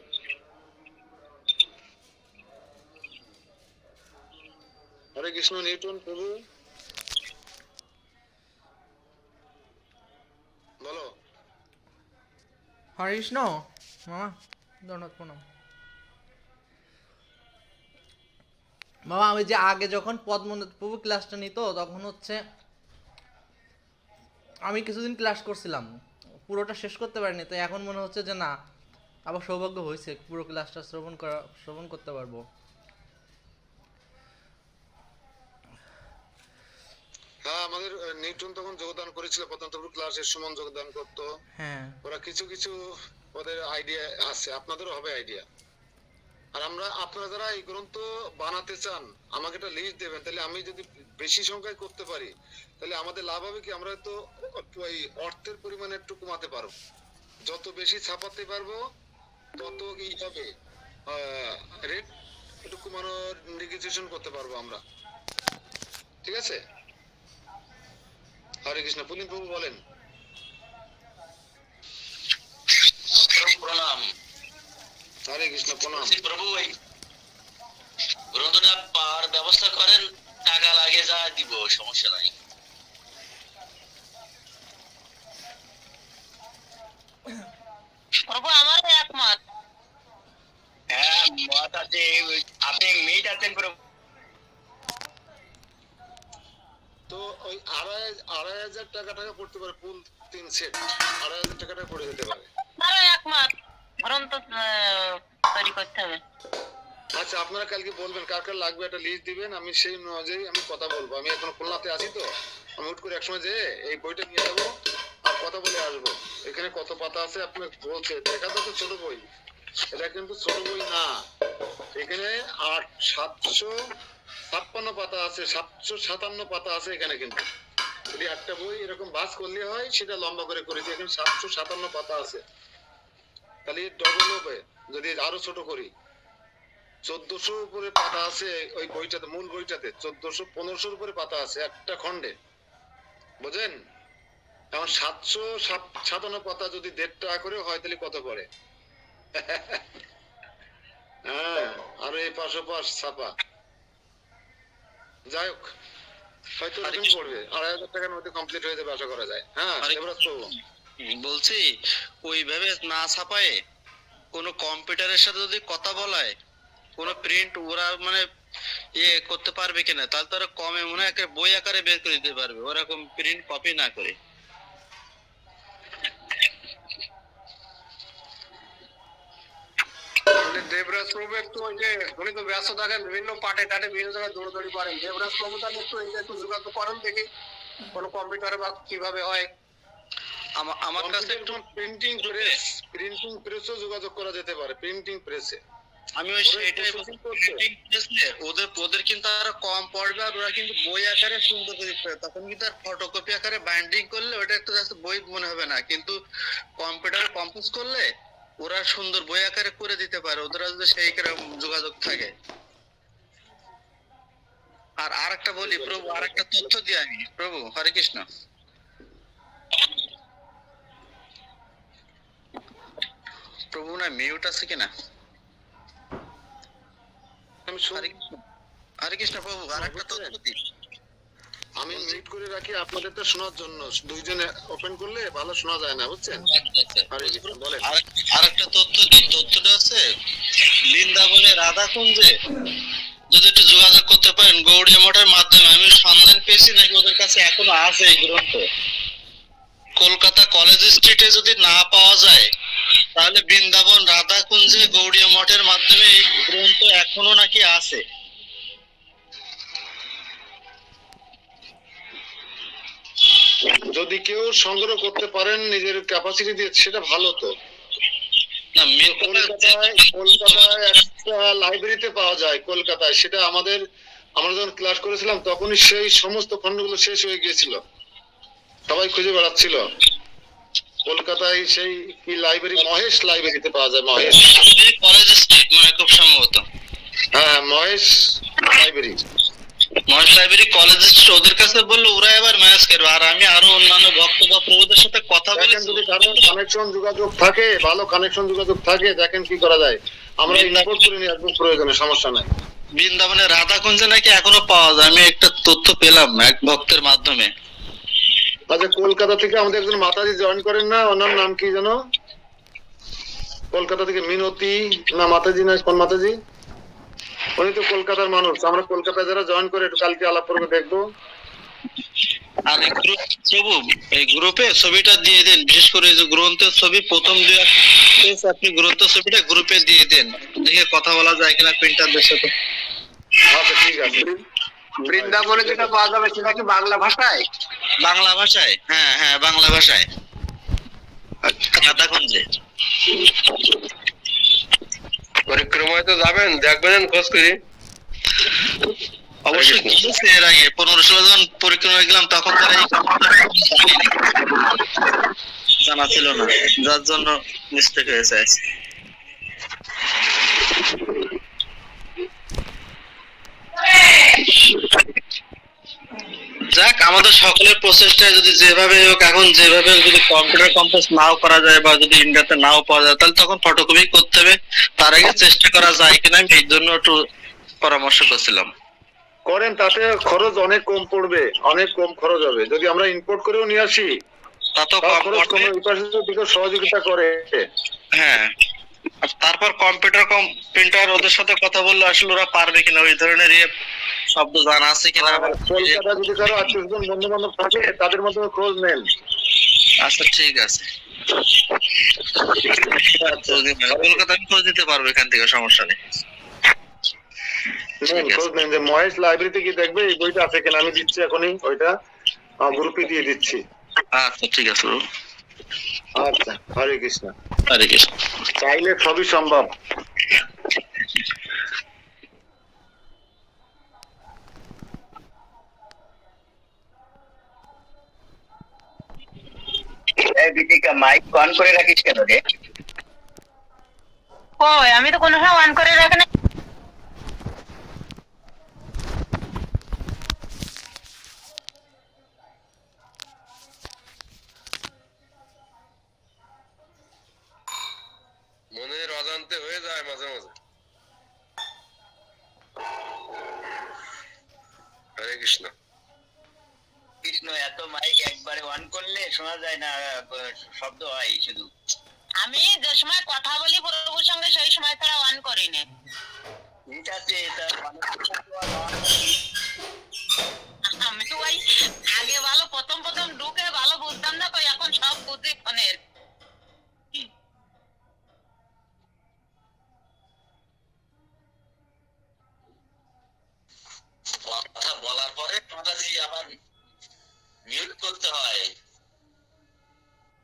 হরে কৃষ্ণ নিউটন প্রভু বলো। হরে কৃষ্ণ মামা, ধন্যবাদ, প্রণাম। মামা আমি যে আগে যখন পদ্মনাথ প্রভু ক্লাসটা নিত তখন হচ্ছে আমি কিছুদিন ক্লাস করছিলাম, পুরোটা শেষ করতে পারিনি, তো এখন মনে হচ্ছে যে না, আবার সৌভাগ্য হয়েছে পুরো ক্লাসটা শ্রবণ করতে পারবো। হ্যাঁ, আমাদের নিউটন তখন যোগদান করেছিল, পতঞ্জলি ক্লাসের সুমন যোগদান করতো। হ্যাঁ, ওরা কিছু কিছু ওদের আইডিয়া আছে, আপনাদেরও হবে আইডিয়া। আর আপনারা যারা এই গ্রন্থ বানাতে চান আমাকে একটা লিস্ট দেবেন, তাহলে আমি যদি বেশি সংখ্যায় করতে পারি তাহলে আমাদের লাভ হবে কি, আমরা তো ওই অর্থের পরিমাণ একটু কমাতে পারবো। যত বেশি ছাপাতে পারবো তত কি হবে, রেট একটু কমানোর নেগোসিয়েশন করতে পারবো আমরা। ঠিক আছে। হরে কৃষ্ণ। পুলিন প্রভু বলেন। প্রণাম। হরে কৃষ্ণ, প্রণাম। বলছি প্রভু ওই গ্রন্থটা পাওয়ার ব্যবস্থা করেন, টাকা লাগে যা দিব, সমস্যা নাই। প্রভু আমার একমত। হ্যাঁ মত আছে, আপনি মিট আছেন প্রভু। তো ওই আড়াই হাজার টাকা পড়তে পারে, ফুল 3 সেট 2,500 টাকা পড়ে যেতে পারে। আমারও একমত, গ্রন্থ তৈরি করতে হবে। আচ্ছা, আপনারা কালকে বলবেন কার কার লাগবে, একটা লিস্ট দিবেন, আমি সেই অনুযায়ী আমি কথা বলবো। আমি এখন খুলনাতে আছি, তো আমি হুট করে একসময় যে এই বইটা নিয়ে যাবো আর কথা বলে আসবো। এখানে কত পাতা আছে আপনি বলছে, দেখা যাচ্ছে ছোট বই, এটা কিন্তু ছোট বই না। এখানে 756 পাতা আছে, 757 পাতা আছে এখানে। কিন্তু যদি একটা বই এরকম বাস করলে হয়, সেটা লম্বা করে করেছি। এখানে 757 পাতা আছে, তাহলে ডবল হবে যদি আরো ছোট করি। 1400 উপরে পাতা আছে ওই বইটাতে, মূল বইটাতে 1400-1500 উপরে পাতা আছে একটা খণ্ডে, বুঝেন? এখন 757 পাতা যদি 1.5 টাকা করে হয়, তাহলে কত পড়ে? হ্যাঁ, আর এই পাশে পাশ ছাপা, যাই হোক, হয়তো এরকম পড়বে। 2,500 টাকার মধ্যে কমপ্লিট হয়ে যাবে আশা করা যায়। হ্যাঁ, এবার তো বলছি ওইভাবে না ছাপায় কোন কম্পিউটারের সাথে যদি কথা বলায়, কোন প্রিন্ট ওরা মানে ইয়ে করতে পারবে কিনা, তাহলে তো ওরা কমে মনে হয় একটা বই আকারে বের করে দিতে পারবে, ওরকম প্রিন্ট কপি না করে। দেবরাজ প্রভু একটু ওই যে উনি তো ব্যস্ত থাকেন, বিভিন্ন পাটে টাটে বিভিন্ন জায়গায় দৌড়াদৌড়ি করেন। দেবরাজ প্রভু তাহলে একটু এই যে একটু যোগাযোগ করেন দেখি কোন কম্পিউটারে বা কিভাবে হয়। আমার কাছে একটু প্রিন্টিং প্রেসও যোগাযোগ করা যেতে পারে, প্রিন্টিং প্রেসে। আমি ওই সেটাই বলছি, প্রিন্টিং প্রেসে ওদের কিন্তু আরো কম পড়বে, আর ওরা কিন্তু বই আকারে সুন্দর করে দিতে পারে। তখন কিন্তু আর ফটোকপি আকারে বাইন্ডিং করলে ওটা একটু জাস্ট বই মনে হবে না, কিন্তু কম্পিউটারে কম্পোজ করলে ওরা সুন্দর বই আকারে করে দিতে পারে, ওদের যদি সেই যোগাযোগ থাকে। আর আরেকটা বলি প্রভু, আরেকটা তথ্য দিই আমি প্রভু, হরে কৃষ্ণ। প্রভু না মিউট আছে কিনা? আমি হরে কৃষ্ণ প্রভু, আরেকটা তথ্য দিই। আমি মিউট করে রাখি আপনাদেরটা শোনার জন্য। দুইজনে ওপেন করলে ভালো শোনা যায় না, বুঝছেন? হরে কৃষ্ণ, বলেন। আরেকটা তথ্য দিই, তথ্যটা আছে বৃন্দাবনে রাধাকুঞ্জে যদি একটু যোগাযোগ করতে পারেন গৌড়িয়া মঠের মাধ্যমে। আমি সন্ধান পেয়েছি নাকি ওদের কাছে এখনো আছে এই গ্রন্থ। কলকাতা কলেজ স্ট্রিটে যদি না পাওয়া যায়, তাহলে বৃন্দাবন রাধাকুঞ্জে গৌড়িয়া মঠের মাধ্যমে এই গ্রন্থ এখনো নাকি আছে। যদি কেউ সংগ্রহ করতে পারেন নিজের ক্যাপাসিটি দিয়ে, সেটা ভালো। তো না কলকাতায় একটা লাইব্রেরিতে পাওয়া যায়, কলকাতায়। সেটা আমরা যখন ক্লাস করেছিলাম তখনই সেই সমস্ত খণ্ডগুলো শেষ হয়ে গিয়েছিল, সবাই খুঁজে বেড়াচ্ছিল। কলকাতায় সেই কি লাইব্রেরি, মহেশ লাইব্রেরিতে পাওয়া যায়, মহেশ কলেজ স্ট্রিট মানে খুব সম্ভবত। হ্যাঁ, মহেশ লাইব্রেরি কলেজ স্ট্রিট, ওদের কাছে বললে ওরা এবার ম্যানেজ করবে। আর আমি আরো অন্যান্য ভক্ত বা প্রভুদের সাথে কথা বলেছি, যদি কারো কানেকশন যোগাযোগ থাকে, ভালো কানেকশন যোগাযোগ থাকে, দেখেন কি করা যায়। আমরা ইম্পোর্ট করে নিয়ে আসবো প্রয়োজনে, সমস্যা নাই। বৃন্দাবনে রাধাকুঞ্জে নাকি এখনো পাওয়া যায়, আমি একটা তথ্য পেলাম এক ভক্তের মাধ্যমে। আচ্ছা, কলকাতা থেকে আমাদের একজন মাতাজি জয়েন করেন না, ওনার নাম কি যেন? কলকাতা থেকে মিনতি না মাতাজি, না কোন মাতাজি? উনি তো কলকাতার মানুষ। আমরা কলকাতায় যারা জয়েন করে একটু কালকে আলাপ করবো, দেখবো। আর প্রভু এই গ্রুপে ছবিটা দিয়ে দেন, বিশেষ করে যে গ্রন্থের ছবি প্রথম যে আপনি গ্রন্থের ছবিটা গ্রুপে দিয়ে দেন, দেখে কথা বলা যায় কিনা প্রিন্টারদের সাথে। আচ্ছা, ঠিক আছে। বৃন্দাবনে যেটা পাওয়া যাবে সেটা কি বাংলা ভাষায়? বাংলা ভাষায়, হ্যাঁ হ্যাঁ বাংলা ভাষায়, রাধাকুঞ্জে। পরিক্রমায় তো যাবেন, দেখবেন খোঁজ করে। অবশ্যই গিয়েছে এর আগে 15-16 জন পরিক্রমায় গেলাম, তখন তারা জানা ছিল না, যার জন্য মিস্টেক হয়েছে। যাক আমাদের সকলের প্রচেষ্টায় যদি যেভাবে হোক, এখন যেভাবে হোক, যদি কম্পিউটার কম্পাস নাও করা যায় বা যদি ইন্ডিয়াতে নাও পাওয়া যায়, তাহলে তখন ফটোকপি করতে হবে। তার আগে চেষ্টা করা যায় কিনা আমি এই জন্য একটু পরামর্শ করছিলাম। করেন, তাতে খরচ অনেক কম পড়বে, অনেক কম খরচ হবে। যদি আমরা ইম্পোর্ট করেও নিয়ে আসি তা তো তাও কম খরচ কম, পড়বে। এই পাশে যদি কেউ সহযোগিতা করে। হ্যাঁ, আর তারপর কম্পিউটার প্রিন্টার ওদের সাথে কথা বললে আসলে ওরা পারবে কিনা, ওই ধরনের শব্দ জানা আছে কিনা। আর কলকাতা যদি কারো আত্মীয়স্বজন বন্ধু বান্ধব থাকে তাদের মধ্যে খোঁজ নেন। আচ্ছা ঠিক আছে, কলকাতা আমি খোঁজ দিতে পারবো এখান থেকে, সমস্যা নেই। নেন, খোঁজ নেন যে মহেশ লাইব্রেরিতে কি দেখবে এই বইটা আছে কিনা। আমি দিচ্ছি এখনই, ওইটা গ্রুপে দিয়ে দিচ্ছি। আচ্ছা ঠিক আছে বাবু। আচ্ছা, হরে কৃষ্ণ। হরে কৃষ্ণ। চাইলে সবই সম্ভব। এই দীপিকা, মাইক অন করে রাখিস কেন রে? কই আমি তো কোনো সময় অন করে রাখি না। মনের অজান্তে হয়ে যায় মাঝে মাঝে। হরে কৃষ্ণ। কৃষ্ণ, এত মাইক একবারে অন করলে শোনা যায় না, শব্দ হয় শুধু। আমি যে সময় কথা বলি প্রভুর সঙ্গে সেই সময় তারা অন করি না। ঠিক আছে, তা আমি তো ওই আগে ভালো প্রথম প্রথম ঢুকে ভালো বুঝতাম না, তো এখন সব বুঝি ফোনের। কথা বলার পরে মাতাজি আবার মিউট করতে হয়।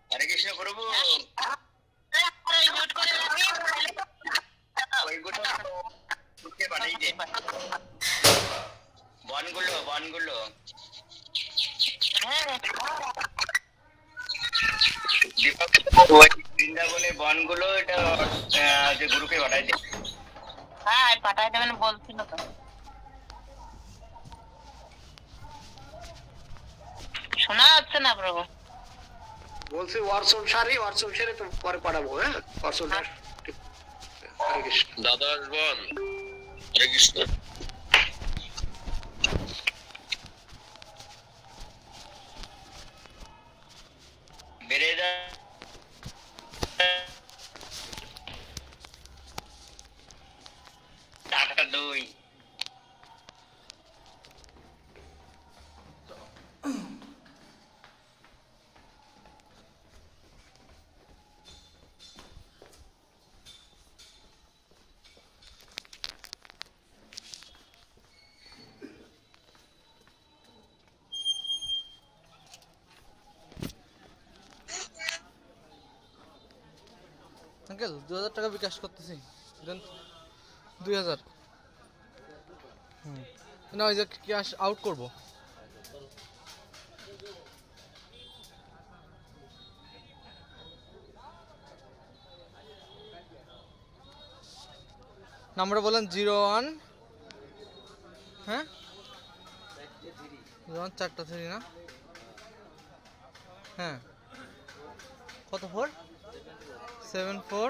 হরে কৃষ্ণ প্রভু, মিউট করে রাখি। ওইগুলো ঢুকে পাঠাই দে। বনগুলো হ্যাঁ, ওই বৃন্দাবনের বনগুলো এটা যে গ্রুপে পাঠাই দে। হ্যাঁ পাঠাই দেবেন বলছিল তো। শোনা যাচ্ছে না প্রভু। বলছি হোয়াটসঅ্যাপ সারি তো পরে পাঠাবো। হ্যাঁ, হোয়াটসঅ্যাপ। হরে কৃষ্ণ। দাদা আসবান। হরে কৃষ্ণ। বেড়ে যা টাকা দুই। আঙ্কেল 2000 টাকা বিকাশ করতেছি, দেন 2000। না ওই যে ক্যাশ আউট করব। নাম্বার বলেন 01, হ্যাঁ 01 4টা 3 না, হ্যাঁ কত 4 7 4